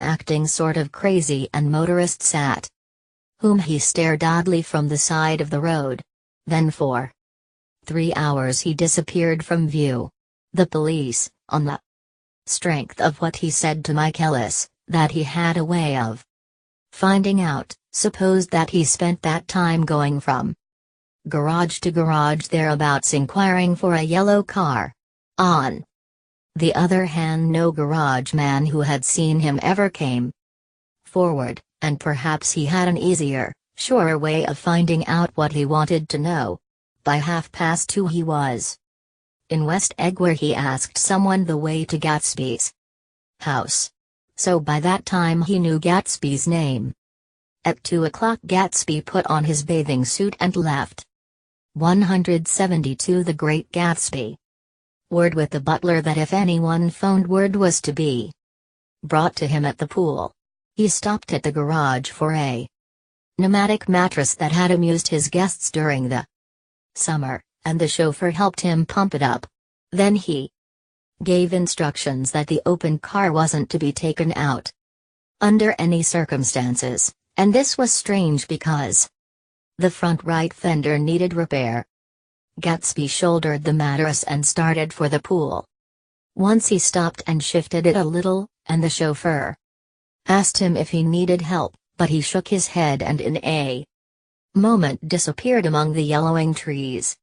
acting sort of crazy, and motorist sat, whom he stared oddly from the side of the road. Then for 3 hours he disappeared from view. The police, on the strength of what he said to Mike Ellis, that he had a way of finding out, supposed that he spent that time going from garage to garage thereabouts inquiring for a yellow car. On the other hand, no garage man who had seen him ever came forward, and perhaps he had an easier, surer way of finding out what he wanted to know. By 2:30 he was in West Egg, where he asked someone the way to Gatsby's house. So by that time he knew Gatsby's name. At 2 o'clock Gatsby put on his bathing suit and left. 172 The Great Gatsby. Word with the butler that if anyone phoned, word was to be brought to him at the pool. He stopped at the garage for a pneumatic mattress that had amused his guests during the summer, and the chauffeur helped him pump it up. Then he gave instructions that the open car wasn't to be taken out under any circumstances, and this was strange because the front right fender needed repair. Gatsby shouldered the mattress and started for the pool. Once he stopped and shifted it a little, and the chauffeur asked him if he needed help, but he shook his head and in a moment disappeared among the yellowing trees.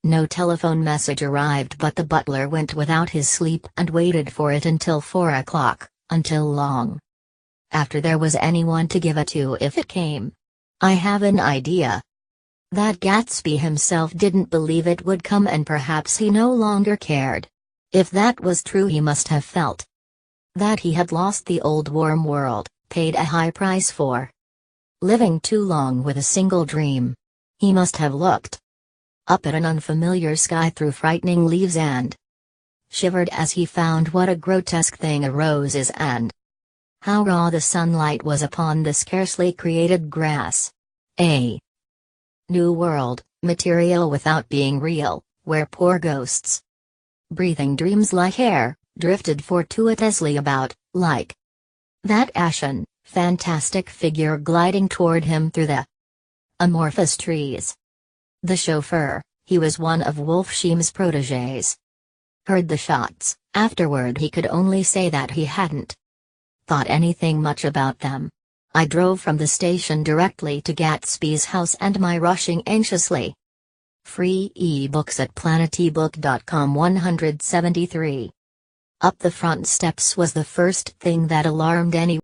No telephone message arrived, but the butler went without his sleep and waited for it until 4 o'clock, until long after there was anyone to give it to if it came. I have an idea that Gatsby himself didn't believe it would come, and perhaps he no longer cared. If that was true, he must have felt that he had lost the old warm world, paid a high price for living too long with a single dream. He must have looked up at an unfamiliar sky through frightening leaves and shivered as he found what a grotesque thing a rose is, and how raw the sunlight was upon the scarcely created grass. A new world, material without being real, where poor ghosts, breathing dreams like air, drifted fortuitously about, like that ashen, fantastic figure gliding toward him through the amorphous trees. The chauffeur, he was one of Wolfsheim's protégés, heard the shots. Afterward he could only say that he hadn't thought anything much about them. I drove from the station directly to Gatsby's house, and my rushing anxiously. Free ebooks at planetebook.com. 173. Up the front steps was the first thing that alarmed anyone.